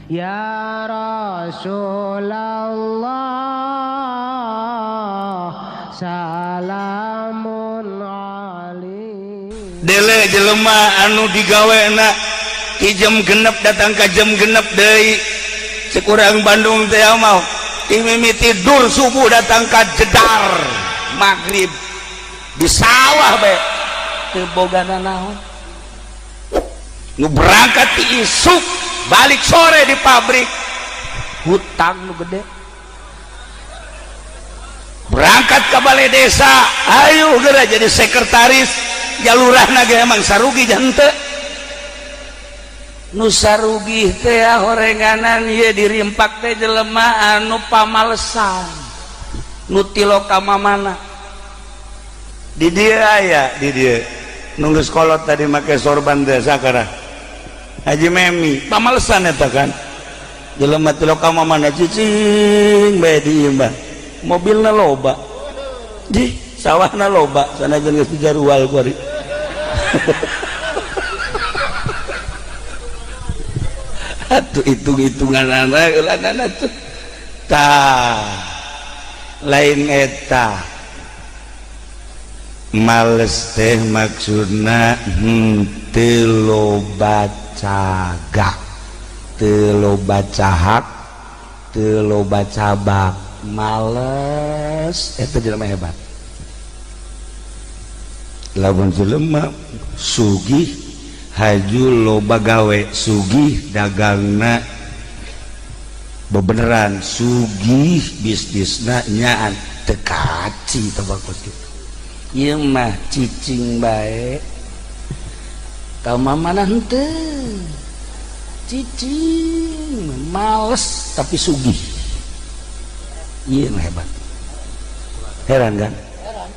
ya Rasulullah salamun alaikum. Dele jelema anu digawena ti jam genep datang ka jam genep deui sekurang Bandung teh mau timimi tidur subuh datang ka jedar maghrib di sawah be teu bogana naon nu berangkat ti isuk balik sore di pabrik hutang nu gede berangkat ke balai desa ayo geura jadi sekretaris jalurahna ge emang sarugi jante nu sarugi teh horenganan ieu dirimpak teh jelema anu pamalesan nu tiloka mamana di dieu aya di dieu nu geus kolot tadi make sorban teh sakara Haji Memi pamalesan eta kan jelema tiloka mamana cicing bae di ieu mah mobilna loba di sawahna loba sanajan geus dijarual kuari atuh hitung-hitunganana ulanana tuh tah lain eta males teh maksudna teu loba cagak teu loba cahak teu loba cabak males eta jelema hebat lamun jelema sugih haju loba gawe sugih dagangna bebeneran sugih bisnisna nyaan tekaci tabakos gitu ieu mah cicing bae ka mamana henteu cicing males tapi sugih ieu mah hebat heran kan heran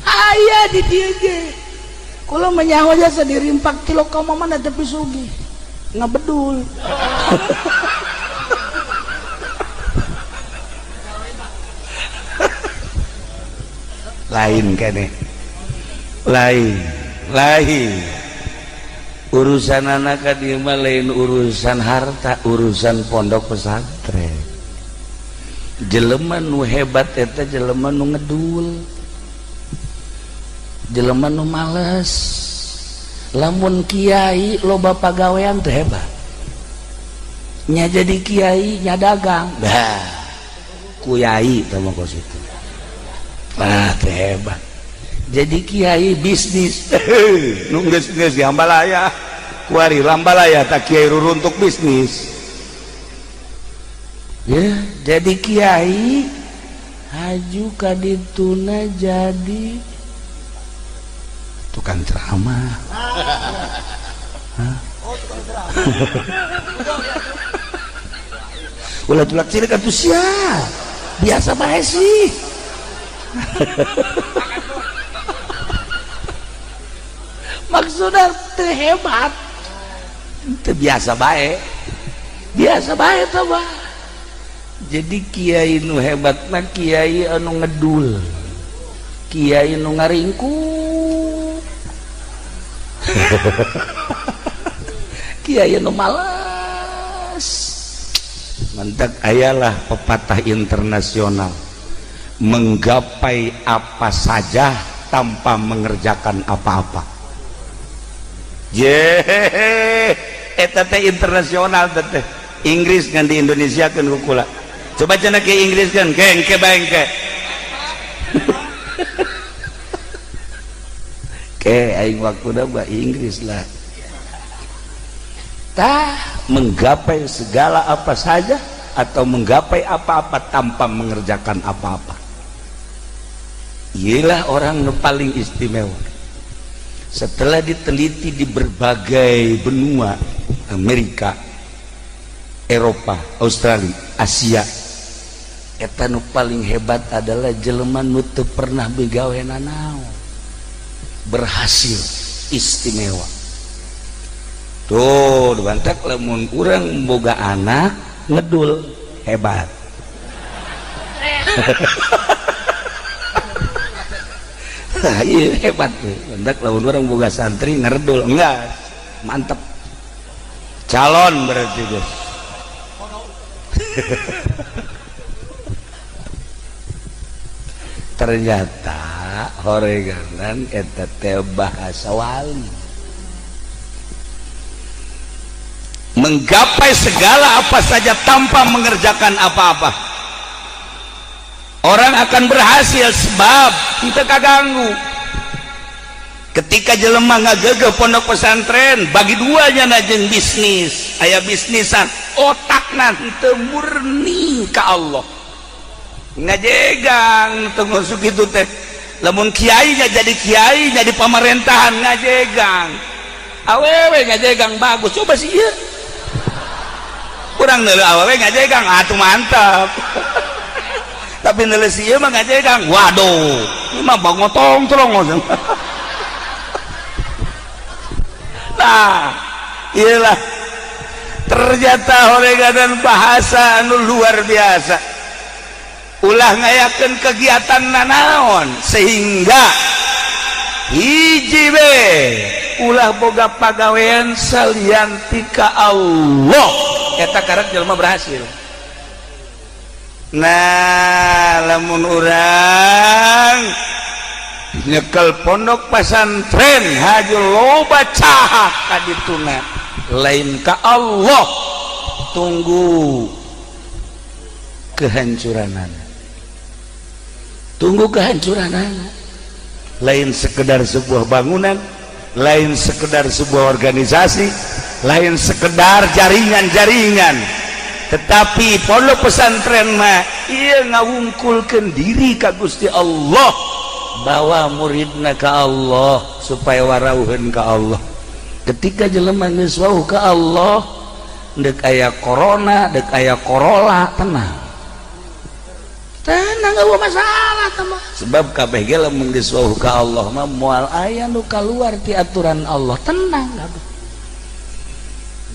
aya di dieu ge kula menyaho jasa dirimpak ti loka mamana tapi sugih ngabedul lain kene lain urusan anak dieu mah lain urusan harta urusan pondok pesantren jelema nu hebat eta jelema nu ngedul jelema nu males lamun kiai loba pagawean teh hebat nya jadi kiai nya dagang dah kuyai tama kos itu teh hebat jadi kiai bisnis nu geus di Hambalaya kuari Lambalaya tak kiai ruruntuk bisnis ya jadi kiai haju kadituna jadi tukang ceramah tukang ceramah ulah tulak cilik atuh sia biasa bae sih maksudnya teu hebat teu biasa bae tuh bah jadi kiai nu hebat mah kiai anu ngedul kiai nu ngaringkuk kiai anu malas mantak ayalah pepatah internasional menggapai apa saja tanpa mengerjakan apa-apa eta teh internasional teh Inggris kan di Indonesia kan kukula coba cenah ke Inggris kan ke bangke ke aing waktu bah Inggris lah tah menggapai segala apa saja atau menggapai apa-apa tanpa mengerjakan apa-apa iyalah orang yang paling istimewa setelah diteliti di berbagai benua Amerika Eropa Australia Asia eta nu paling hebat adalah jelema nu teu pernah begaweana naon berhasil istimewa tuh dibantak lamun urang boga anak ngedul hebat iya hebat tuh. Hendak lawan orang boga santri ngerdul enggak mantep calon berarti guys. Ternyata horeganan eta teh bahasa wali menggapai segala apa saja tanpa mengerjakan apa-apa. Orang akan berhasil sebab kita kaganggu. Ketika jelema ngagegeh pondok pesantren bagi duanya najeng bisnis aya bisnisan otakna teu murni ka Allah ngajegang teu masuk itu teh lamun kiainya jadi kiai jadi pemerintahan ngajegang awewe ngajegang bagus coba sih ieu kurang neuleuh awewe ngajegang atuh mantap tapi neuleuh si ieu mah ngajegang waduh ieu mah bangotong terong. Nah, iyalah ternyata horeganan bahasa anu luar biasa. Ulah ngayakeun kegiatan nanaon sehingga hiji we ulah boga pagawean salianti ka Allah eta karek jelema berhasil. Nah, lamun urang nyekel pondok pesantren haju loba cahak kadituna lain ka Allah tunggu kehancuranana lain sekedar sebuah bangunan lain sekedar sebuah organisasi lain sekedar jaringan-jaringan tetapi pondok pesantren mah ieu ngawungkulkeun diri ka Gusti Allah bawa muridna ka Allah supaya warauheun ka Allah. Ketika jelema geus wauh ka Allah deuk aya corona deuk aya korola tenang eueuh masalah teh mah sebab kabeh ge lamun geus wauh ka Allah mah moal aya nu kaluar ti aturan Allah tenang kabeh.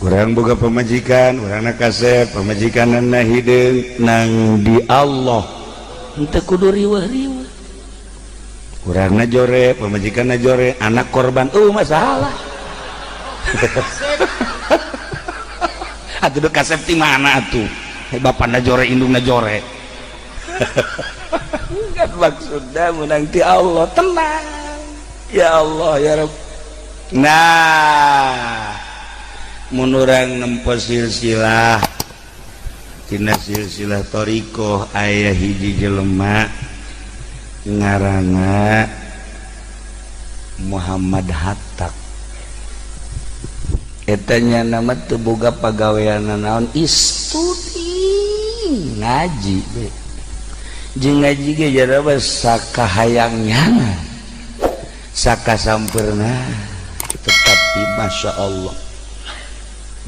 Urang boga pamajikan urangna kasep pamajikanna hideung nang di Allah henteu kudu riweuh-riweuh. Urangna jore, pemajikanna jore, anak korban, masalah. Atuh kasep ti mana atuh? Bapana jore, indungna jore. Kan maksudna menang ti Allah tenang. Ya Allah ya Rabb. Nah, mun urang nempo silsilah tina silsilah thariqah aya hiji jelema ngaranna Muhammad Hattak etanya nama teu boga pagawean naon studi ngaji be jeung ngaji ge jaraba sakahayangnya sakasampeurna tetapi Masya Allah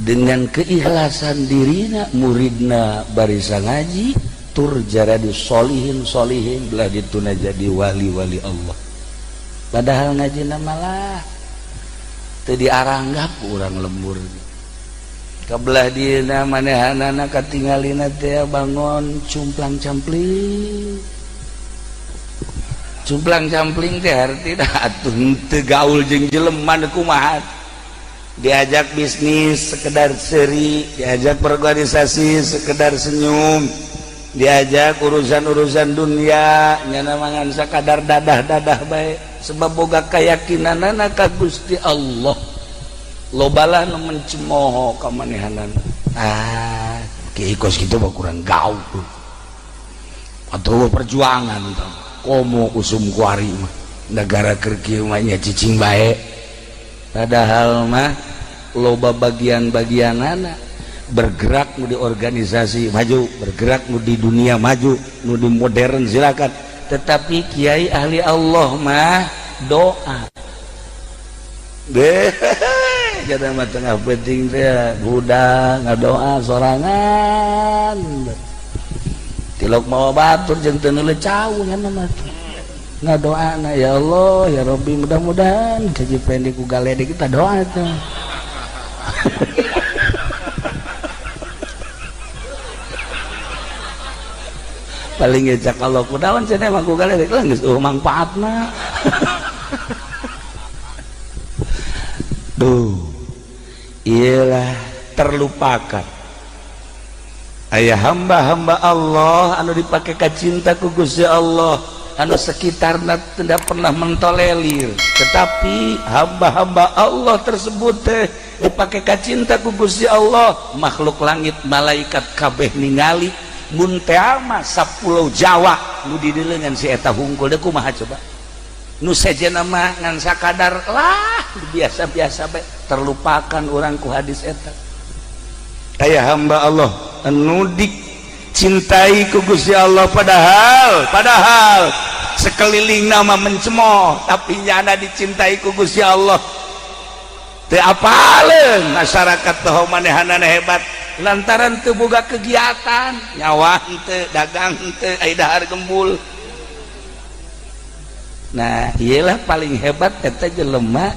dengan keikhlasan dirina muridna barisa ngaji tur jaradi solihin belah dituna jadi wali-wali Allah padahal ngajina malah teu diaranggap urang lembur kabelah dina manehanana katingalina teh bangun cumplang-campling teh arti dah atuh teu gaul jeung jelema kumaha diajak bisnis sekedar seri diajak berorganisasi sekedar senyum diajak urusan-urusan dunia nyana mangan sakadar dadah bae sebab boga kayakinanana ka Gusti Allah lobalah nu mencemooh ka manehanana kiikos kitu mah kurang gaul atuh perjuangan komo usum kuari mah negara keur kieu mah nya cicing bae padahal mah loba bagian-bagianana bergerak nu di organisasi maju bergerak nu di dunia maju nu di modern silakan tetapi kiai ahli Allah mah doa deh jadi mah tengah penting teh budak ngadoa sorangan tilok mau batur jeung teu neuleuh cau nya mah ngadoana ya Allah ya Rabbi mudah-mudahan kaji pendek ku galede kita doa teh paling ngejak kalau kudawan cenah mah ku galedek geus manfaatna Duh, iyalah terlupakan aya hamba-hamba Allah anu dipake ka cinta ku Gusti Allah, anu sekitarna tidak pernah mentolerir, tetapi hamba-hamba Allah tersebut teh dipake ka cinta ku Gusti Allah, makhluk langit malaikat kabeh ningali mun teh mah sapulau Jawa nu didelengan si eta hungkul deui kumaha coba nu sejena mah ngan sakadar lah biasa-biasa bae terlupakan orang ku hadis eta. Aya hamba Allah anu dicintai ku Gusti Allah padahal sekeliling nama mencemooh tapi nyana dicintai ku Gusti Allah. Teu apaleun masyarakat teh manehanana hebat lantaran teu boga kegiatan, nyawa henteu, dagang henteu, aya dahar gembul. Nah iyalah paling hebat eta jelema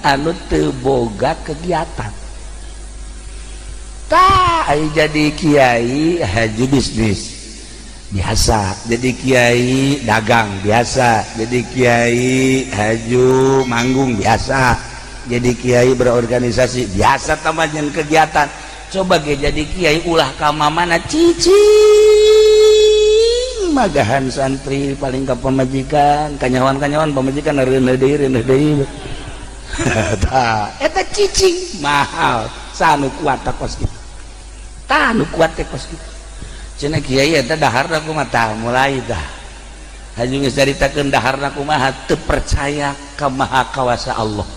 anu teu boga kegiatan. Tah aya jadi kiai haji bisnis biasa, jadi kiai dagang biasa, jadi kiai haju manggung biasa, jadi kiai berorganisasi biasa tamanjeun kegiatan. Coba ge jadi kiai ulah ka mamana cicing magahan santri paling ka pamajikan, kanyawan-kanyawan pamajikan reuneh deui tah eta cicing mahal sanu kuat kos kitu tah nu kuat teh kos kitu cenah kiai eta daharna kumaha tah mulai dah haju geus caritakeun daharna kumaha teu percaya ka maha kawasa Allah,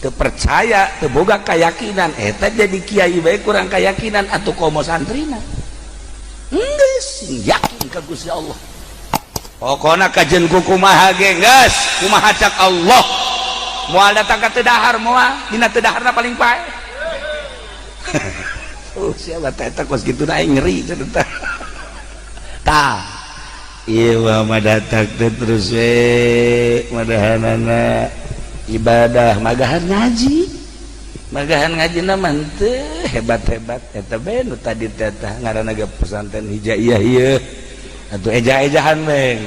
teu percaya teu boga kayakinan eta jadi kiai bae kurang kayakinan atuh komo santrina geus yakin ka Gusti Allah pokona kajen ku kumaha ge geus kumaha cak Allah moal datang ka teu dahar moal dina teu daharna paling pae siapa eta kos kitu aing ngeri cenah tah ieu mah datang teh terus we madahanana ibadah magahan ngaji mah teu hebat-hebat eta bae nu tadi teh ngaranna ge pesantren hijaiyah ieu atuh eja-ejahan we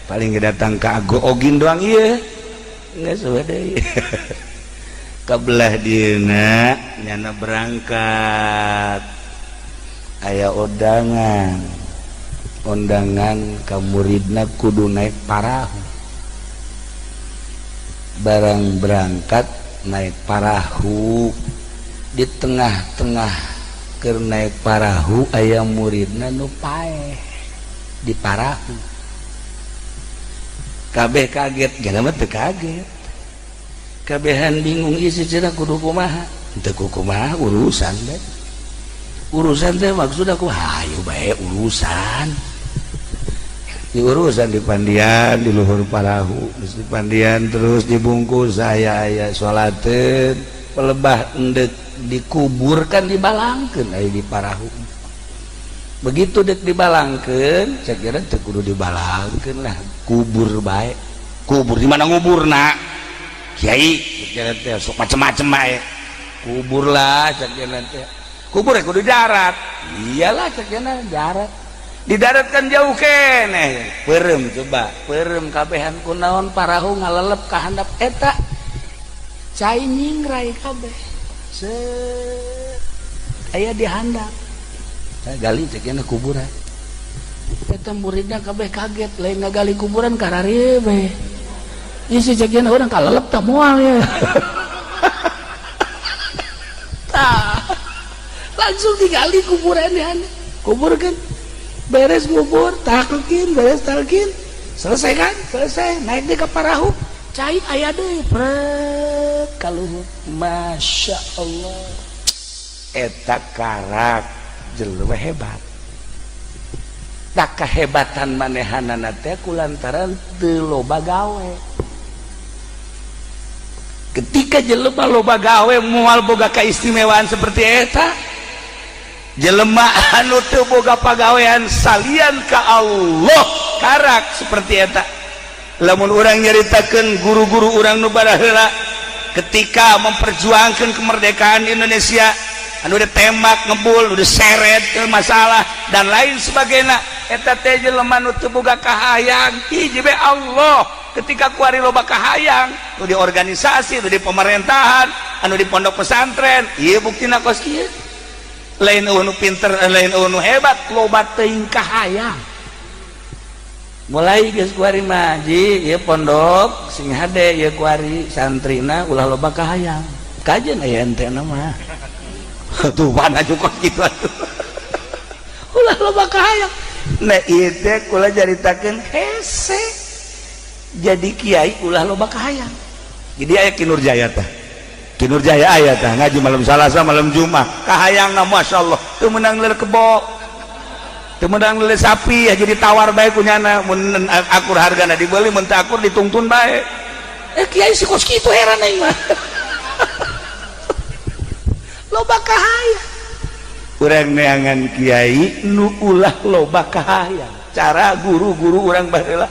paling datang ka Ago Ogin doang ieu geus we deui kabelah dieuna nyana berangkat aya ondangan ka muridna kudu naik parahu barang berangkat naik parahu di tengah-tengah keur naik parahu aya muridna nu paeh di parahu kabeh kaget gana mah teu kaget kabehan bingung isi cenah kudu kumaha teu kumaha urusan teh maksud aku hayu bae urusan di pandian di luhur parahu di pandian terus dibungkus aya sholateun pelebah endek dikuburkan dibalangkeun aya di parahu begitu dek dibalangkeun cek kira teu kudu dibalangkeun lah kubur bae kubur di mana nguburna kiai teh sok macem-macem bae kubur lah cakena teh kubur kudu darat iyalah cakena darat di darat kan jauh keneh peureum coba peureum kabehan kunaon parahu ngalelep ka handap eta cai nyingrai kabeh set aya di handap gali cakena kuburan eta muridna kabeh kaget lain ngagali kuburan kararieu bae isi cakian orang kalelep tak mual ya langsung digali kuburannya kubur kan beres ngubur talkin beres talkin selesai kan selesai naik di ke parahu cai aya deui pret kaluhur masya Allah eta karak jelema hebat tak kehebatan manehanana teh kulantaran teu loba gawe. Ketika jelema loba gawe moal boga kaistimewaan seperti eta jelema anu teu boga pagawean salian ka Allah karak seperti eta lamun urang nyaritakeun guru-guru urang nu baraheula ketika memperjuangkan kemerdekaan Indonesia anu ditembak ngebul udah seret masalah dan lain sebagainya eta teh jelema nu teu boga kahayang hiji be Allah ketika kuari loba kahayang di organisasi, di pemerintahan, anu di pondok pesantren, iya buktina kos kieu. Lain unu pinter, lain unu hebat, loba teuing kahayang. Mulai geus kuari mah ji, ieu pondok sing hade ieu kuari santrina ulah loba kahayang. Kajen aya entena mah. Tuh pana juga kitu atuh. Ulah loba kahayang. Nah ieu teh kula jaritakeun hese. Jadi kiai ulah loba kahayang. Jadi aya Ki Nurjaya teh. Ki Nurjaya aya teh ngaji malam Salasa malam Jumat. Kahayangna masyaallah teu meunang leuleuk kebo. Teu meunang leuleuk sapi jadi tawar bae kunyana mun akur hargana dibeuli mun teu akur ditungtun bae. Kiai si kos kitu heran aing mah. Loba kahayang. Urang neangan kiai nu ulah loba kahayang. Cara guru-guru urang baheula.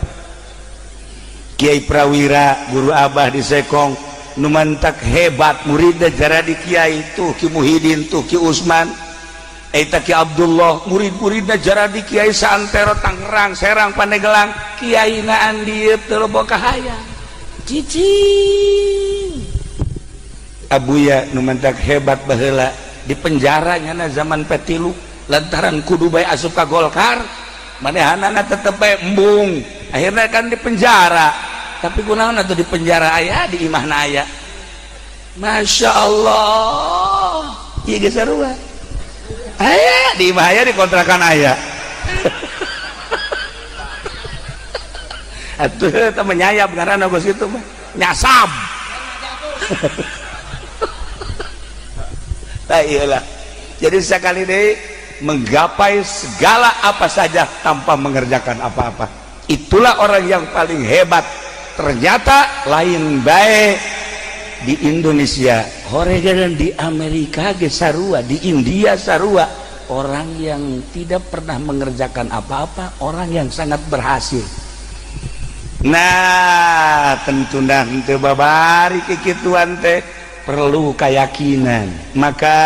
Kiai Prawira guru Abah di Sekong nu mantak hebat muridna jara di kiai tuh Ki Muhyiddin tuh Ki Usman eta Ki Abdullah murid-muridna jara di kiai santero Tangerang Serang Pandeglang kiai na andieu teu loba kahayang cicing abuya nu mantak hebat baheula di penjara nyana zaman petilu lantaran kudu bae asup ka Golkar manehanana tetep bae embung akhirnya kan di penjara tapi kunaon atuh di penjara aya di imahna aya Masya Allah ieu geus sarua aya di imah aya di kontrakan aya atuh teh menyayap ngaranna geus kitu mah nyasab tah iyalah jadi sekali deui menggapai segala apa saja tanpa mengerjakan apa-apa itulah orang yang paling hebat. Ternyata lain baik di Indonesia horegan di Amerika ge sarua di India sarua orang yang tidak pernah mengerjakan apa-apa orang yang sangat berhasil. Nah tentunya henteu babari kikituan teh perlu keyakinan maka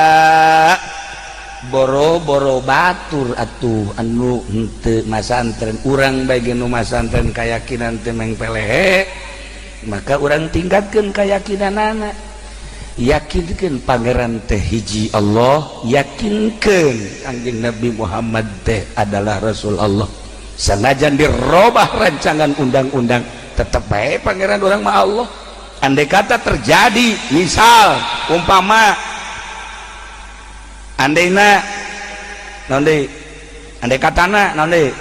boro-boro batur atuh anu henteu masantren urang bagi nu masantren keyakinan teh meng pelehe maka urang tingkatkeun keyakinanana yakinkeun pangeran teh hiji Allah yakinkeun Kangjeng Nabi Muhammad teh adalah Rasul Allah sanajan dirobah rancangan undang-undang tetep bae pangeran urang mah Allah andai kata terjadi misal umpama andaina naon deui andai katana naon deui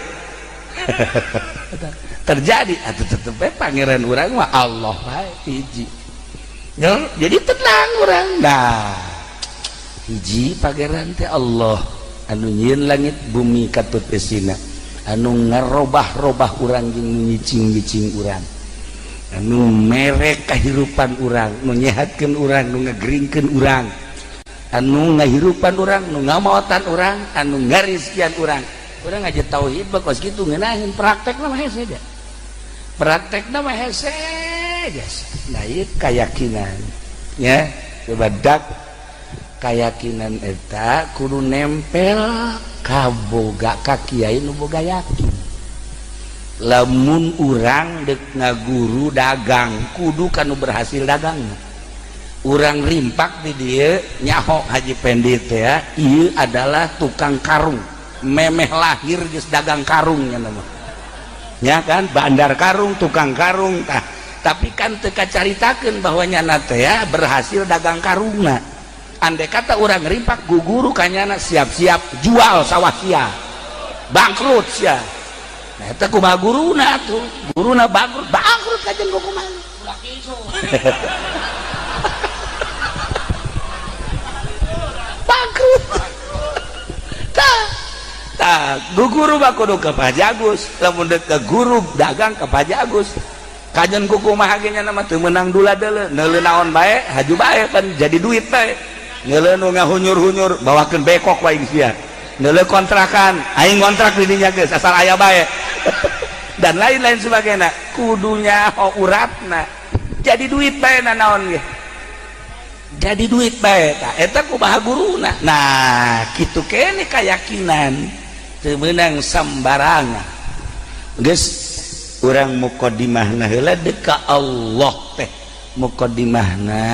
terjadi atuh tetep bae pangeran urang mah Allah bae hiji jadi tenang urang nah hiji pangeran teh Allah anu nyieun langit bumi katut esina anu ngarobah-robah urang jeung nyicing-nyicing urang anu merek kahirupan urang nu nyehatkeun urang nu ngageringkeun urang anu ngahirupan orang, anu ngamaotan orang, anu ngarizkian orang. Orang aja tauhid bakos gitu ngeunaheun praktekna mah hese aja. Praktekna mah hese aja. Nah, ieu keyakinan. Ya, coba dak keyakinan eta kudu nempel ka boga ka kiai nu boga yakin. Lamun urang deuk ngaguru dagang, kudu kanu berhasil dagangna. Urang rimpak di dia nyaho Haji Pendi teh ya ieu adalah tukang karung memeh lahir geus dagang karungnya nama nya kan bandar karung tukang karung tah tapi kan teu kacaritakeun bahwa nyana teh ya berhasil dagang karungna andai kata urang rimpak guguru kanyana siap-siap jual sawah sia bangkrut sia nah eta kumaha guruna atuh guruna bangkrut kajen kumaha ulah kisu bangkrut tah guguru mah kudu ka Pajagus lamun deuk ke guru dagang ka Pajagus kajen kumaha ge nya mah teu meunang dula deuleu neuleuh naon bae haju bae kan jadi duit bae neuleuh nu ngahunyur-hunyur bawakeun bekok wae sia neuleuh kontrakan aing ngontrak di dinya geus asal aya bae dan lain-lain sebagainya kudunya uratna jadi duit bae naon ge jadi duit bae tah eta kumaha guruna nah kitu keneh keyakinan teu meunang sambarangan geus urang muqaddimahna heula deka Allah teh muqaddimahna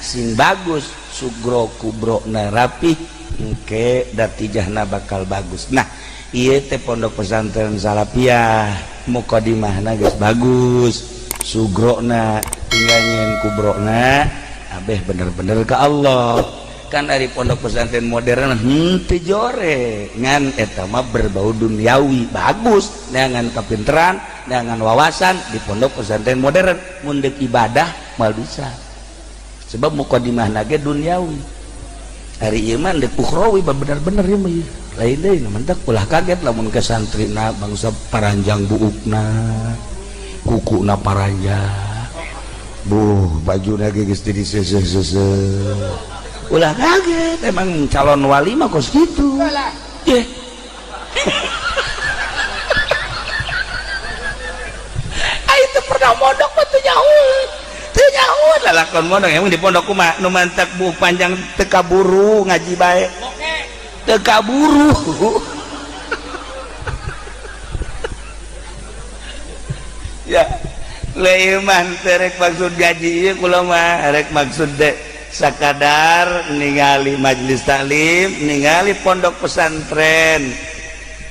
sing bagus sugro kubrona rapih engke datijahna bakal bagus. Nah ieu teh pondok pesantren Salafiyah muqaddimahna geus bagus sugrona tinggal nyen kubrona abeh bener-bener ke Allah. Kan dari pondok pesantren modern teu jore ngan eta mah berbau duniawi bagus neangan kapinteran neangan wawasan di pondok pesantren modern mun deuk ibadah mal bisa sebab muqaddimahna ge duniawi. Hari ieu mah deuk ukhrawi bener-bener ieu mah lain deui mentek ulah kaget lamun ke santrina bangsa paranjang buukna kukuna paranjang bajuna ge geus di seuseut ulah kaget emang calon wali mah kos gitu ye itu pernah mondok mah teu nyaho lalakon mondok emang di pondok kumaha nu mantak bu panjang teu kaburu ngaji bae teu kaburu ya lain mah rek maksud gaji ieu kula mah rek maksud deh sakadar ningali majelis taklim ningali pondok pesantren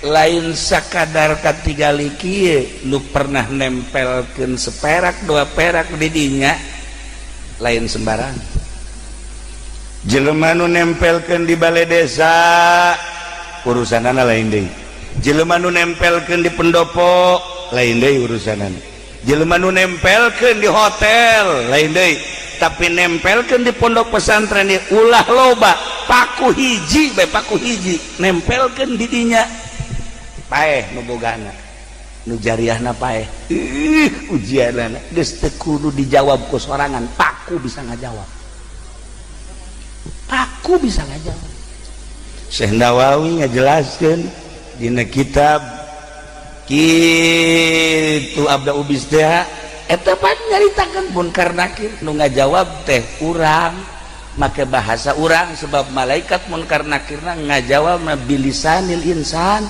lain sakadar katigali kieu nu pernah nempelkeun seperak 2 perak di dinya lain sembarang jelema nu nempelkeun di balai desa urusanana lain deui jelema nu nempelkeun di pendopo lain deui urusanana jelema nu nempelkeun di hotel lain deui tapi nempelkeun di pondok pesantren ieu ulah loba paku hiji nempelkeun di dinya paeh nu bogana nu jariahna paeh ujianana geus teu kudu dijawab ku sorangan paku bisa ngajawab Syekh Nawawi ngajelaskeun dina kitab kitu Abda Ubis teh eta pan nyaritakeun Munkar Nakir nu ngajawab teh urang make bahasa urang sebab malaikat Munkar Nakirna ngajawab bilisanil insan.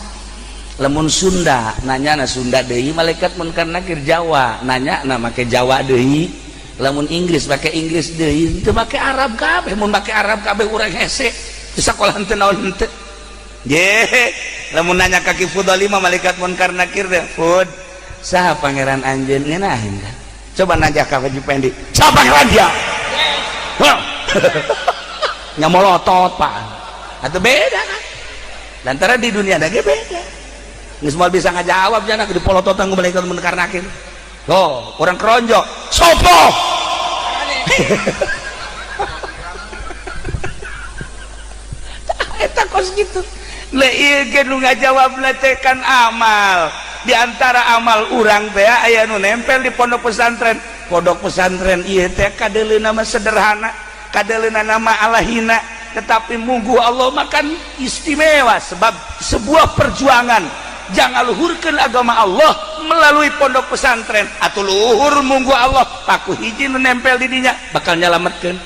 Lamun Sunda nanya na Sunda deui malaikat Munkar Nakir Jawa nanya na make Jawa deui. Lamun Inggris make Inggris deui teu make Arab kabeh mun make Arab kabeh urang hese di sakola teu naon henteu ye lamun nanya ka Ki Fudali mah malaikat Munkar Nakir deh Fud saha pangeran anjeun ngeunaheun kan coba nanya ka Haji Pendi saha pangeran dia nya molotot Pak atuh beda kan lantaran di dunia ada ge beda geus moal bisa ngajawab cenah di polototan ku malaikat Munkar Nakir tuh orang keronjo sopo eta kos gitu le ieu ge nu ngajawab teh kan amal di antara amal urang teh aya nu nempel di pondok pesantren ieu teh kadeleuna mah sederhana kadeleuna nama alahina tetapi munggu Allah makan istimewa sebab sebuah perjuangan jangan luhurkan agama Allah melalui pondok pesantren atau luhur munggu Allah paku hiji nu nempel di dinya bakal nyalametkeun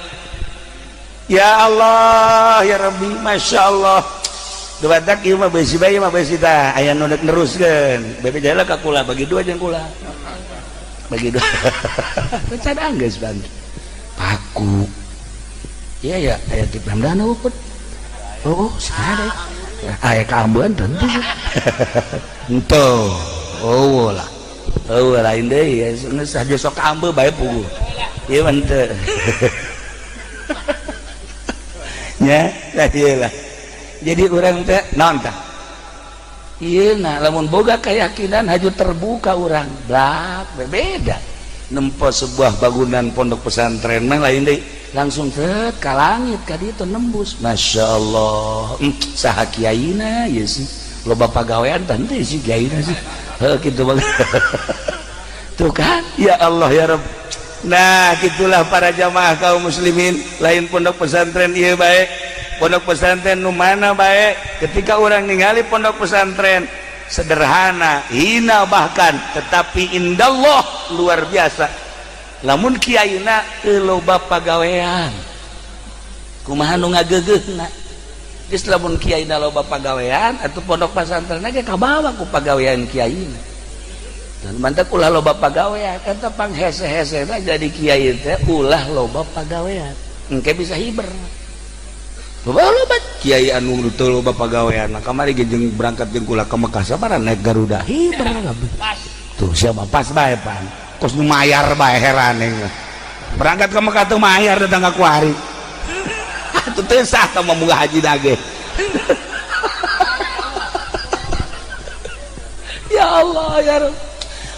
ya Allah ya Rabbi Masya Allah duadak ieu mah beusi bae mah beusi tah aya nu deuk neruskeun bebe jaela ka kula bagi 2 jeung kula bagi 2 cadang geus ban paku iya ya aya di Pemdana uput oh sada aya ka Ambeun tentu henteu lah lain deui geus saja sok ka Ambeun bae puguh ieu mah henteu nya lah ieu lah jadi urang teh naon tah ieu na lamun boga keyakinan haju terbuka urang blak beda nempo sebuah bangunan pondok pesantren mah lain deui langsung tet ka langit ka ditu nembus Masya Allah saha kiaina ieu sih loba pagawean teh teu si kiaina sih heuh kitu banget tuh kan ya Allah ya Rabb. Nah gitulah para jamaah kaum muslimin lain pondok pesantren ieu bae pondok pesantren nu mana bae ketika orang ningali pondok pesantren sederhana hina bahkan tetapi indallah luar biasa lamun kiaina teu loba pagawean kumaha nu ngageugeuhna geus lamun kiai na loba pagawean atuh pondok pesantren ge kabawa ku pagawean kiaina mantap ulah loba pagawean eta pang hese-hesena jadi kiai teh ulah loba pagawean engke bisa hiber loba kiai anu teu loba pagawean kamari ge jeung berangkat jeung kula ka Mekah sabaraha naik Garuda hiber tuh siapa pas bae pan kos nu mayar bae heraneng berangkat ke Mekah teu mayar datang ka kuari atuh teu sah ka muga haji dage ya Allah ya Rabb.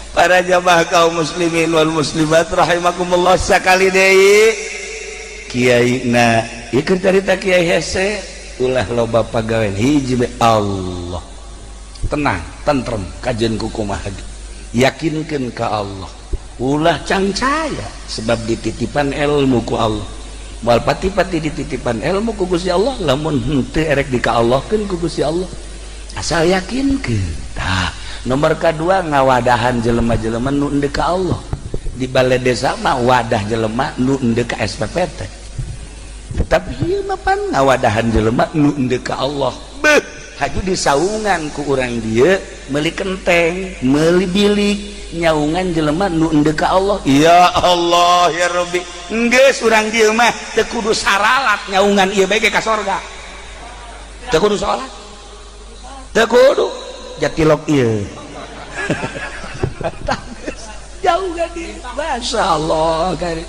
Para jamaah kaum muslimin wal muslimat rahimakumullah sakali deui kiaina ieu keur carita kiai hese ulah loba pagawean hiji be Allah tenang tentrem kajian kumaha yakinkeun ka Allah ulah cangcaya sebab dititipan ilmu ku Allah moal pati-pati dititipan ilmu ku Gusti Allah lamun henteu erek di ka Allahkeun ku Gusti Allah asal yakinkeun tah nomor kedua ngawadahan jelema-jelema nu endeu ka Allah di balai desa mah wadah jelema nu endeu ka SPPT tetapi ieu mah pan ngawadahan jelema nu endeu ka Allah beuh haju disaungan ku urang dieu meuli kenteng meuli bilik nyaungan jelema nu endeu ka Allah ya Allah ya Rabbi enggeus urang dieu mah teu kudu saralat nyaungan ieu bae ka sorga teu kudu salat teu kudu jatilok ieu jauh kan dia Masya Allah kari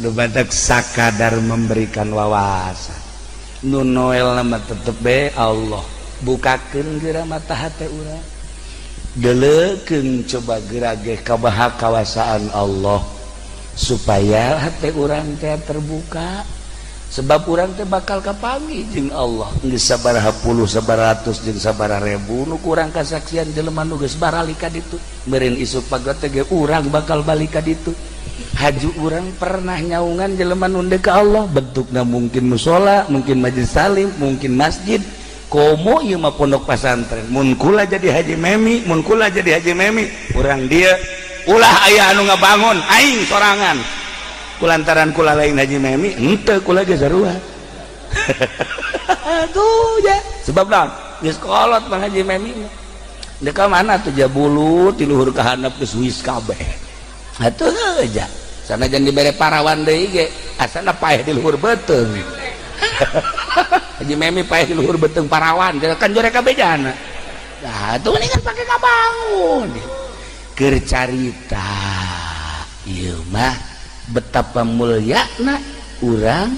lu badak sakadar memberikan wawasan nu noel nama tetep be Allah bukakeun geura mata hate urang deleukeun coba gerage kabaha kawasaan Allah supaya hate urang teh terbuka sebab urang teh bakal kapanggih jeung Allah geus sabaraha puluh sabaratus jeung sabaraha ribu nu kurang kasaksian jelema nu geus barali ka ditu meureun isuk pagot teh ge urang bakal balik ka ditu haju urang pernah nyaungan jelema nu endeu ka Allah bentukna mungkin mushola mungkin majelis salim mungkin masjid komo ieu mah pondok pesantren mun kula jadi haji memi mun kula jadi haji memi urang dieu ulah aya anu ngabangun aing sorangan kulantaran kula lain haji memi henteu kula ge sarua aduh ya sebab naon geus kolot mah haji memi deuk ka mana tuh Jabulu ti luhur ka handap geus wis kabeh atuh aja sanajan dibere parawan deui ge asana paeh di luhur beuteung haji memi paeh di luhur beuteung parawan kan jore kabejana nah atuh mendingan pake kabangun keur carita ieu mah betapa mulyana urang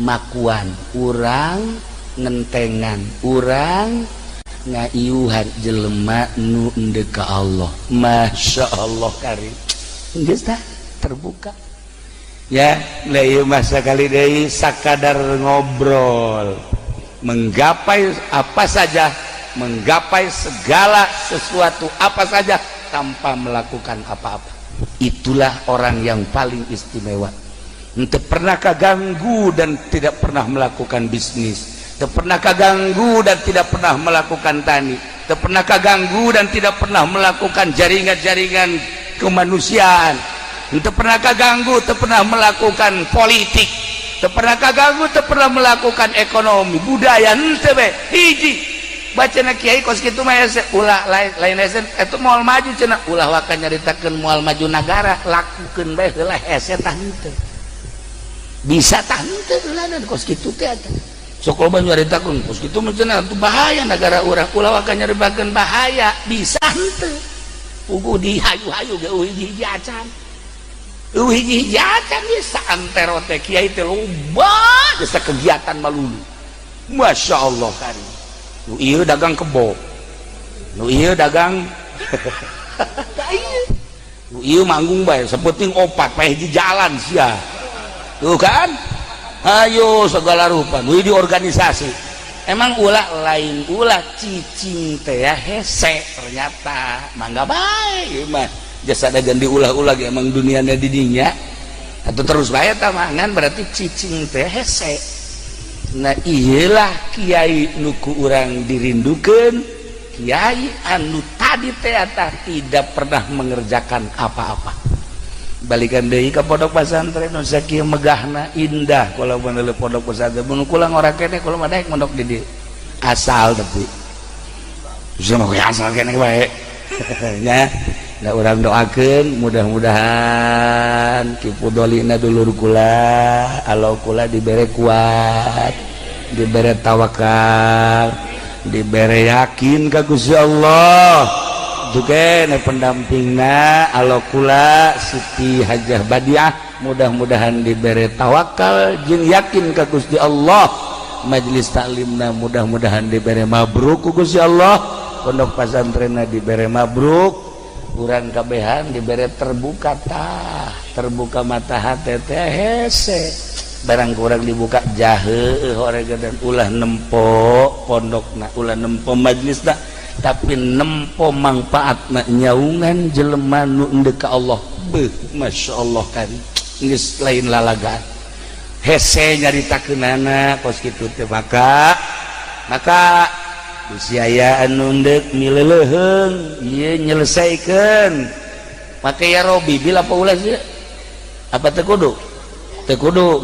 makuan urang ngentengan urang ngaiuhan jelema nu endeu ka Allah Masya Allah karim geus tah terbuka ya ieu mah sakali deui sakadar ngobrol menggapai apa saja menggapai segala sesuatu apa saja tanpa melakukan apa-apa itulah orang yang paling istimewa tidak pernah kaganggu dan tidak pernah melakukan bisnis tidak pernah kaganggu dan tidak pernah melakukan tani tidak pernah kaganggu dan tidak pernah melakukan jaringan-jaringan kemanusiaan tidak pernah kaganggu tidak pernah melakukan politik tidak pernah kaganggu tidak pernah melakukan ekonomi budaya henteu be hiji bacana kiai kos kitu mah ulah lain hese eta moal maju cenah ulah waka nyaritakeun moal maju nagara lakukeun bae heula hese tah henteu bisa tah henteu heulanan kos kitu teh eta sok loba nyaritakeun kos kitu mah cenah itu bahaya negara urang ulah waka nyaritakeun bahaya bisa henteu pugu dihayu-hayu ge hiji-hiji acan hiji-hiji acan bisa antero teh kiai teh loba desa kegiatan malulu Masya Allah karim nu ieu dagang kebo nu ieu dagang nu ieu manggung bae sapenting opat paeh di jalan sia tuh kan ayo segala rupa nu di organisasi emang ulah lain ulah cicing teh ya hese ternyata mangga bae mah jasa dagang diulah-ulah emang duniana di dinya atau terus bae tah mangan berarti cicing teh hese. Nah iyalah kiai nuku urang dirindukeun kiai anu tadi teh tidak pernah mengerjakan apa-apa balikan deui ka pondok pesantren nu sakieu megahna indah kula beuneu pondok pesantren mun kula ngora kene kula mah daek mondok di dieu asal tapi bisa mah asal kene bae nya da urang doakeun mudah-mudahan kipudolina dulur kula alo kula dibere kuat, dibere tawakal, dibere yakin ka Gusti Allah. Juga pendampingna alo kula Siti Hajah Badiah mudah-mudahan dibere tawakal jeung yakin ka Gusti Allah. Majelis taklimna mudah-mudahan dibere mabruk ku Gusti Allah. Pondok pesantrenna dibere mabruk. Urang kabehan dibere terbuka terbuka mata hate teh hese. Barang kurang dibuka jahe horegadan ulah nempo pondokna, ulah nempo majelisna, tapi nempo manfaatna nyaungan jelema nu endeu ka Allah. Beuh, masyaallah kan. Geus lain lalagaan. Hese nyaritakeunana kos kitu teh maka usia anu endek mileuleung ieu nyelesaikeun make ya Robi bila paulas ya apa teu kudu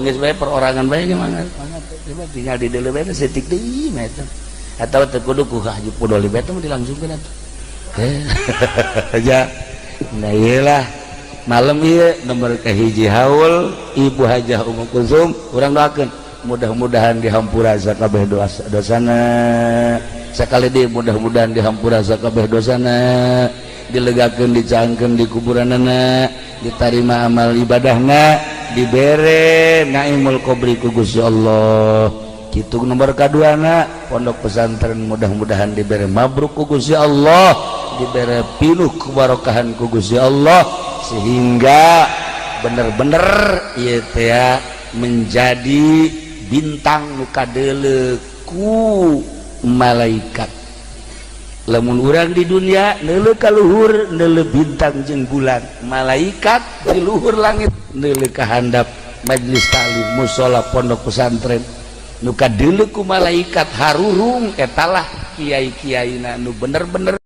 geus bae perorangan bae gimana coba tinggal di deuleu bae setik deui mah eta atawa teu kudu ku Haji Pudoli bae teh dilangsungkeun atuh aja nah ieulah malam ieu nomor kahiji haul Ibu Hajah Ummu Kulsum urang doakeun mudah-mudahan dihampura sakabeh dosana sakali deui mudah-mudahan dihampura sakabeh dosana dilegakeun dicaangkeun di kuburanana ditarima amal ibadahna dibere naimul qabri ku Gusti Allah. Kitu nomor kaduana pondok pesantren mudah-mudahan dibere mabruk ku Gusti Allah, dibere pinuh kebarokahan ku Gusti Allah sehingga bener-bener ieu teh menjadi bintang nu kadeuleu ku malaikat. Lamun urang di dunia neuleuh ka luhur neuleuh bintang jeung bulan, malaikat di luhur langit neuleuh ka handap majelis taklim mushola pondok pesantren nu kadeuleu ku malaikat harurung etalah kiai-kiaina nu bener-bener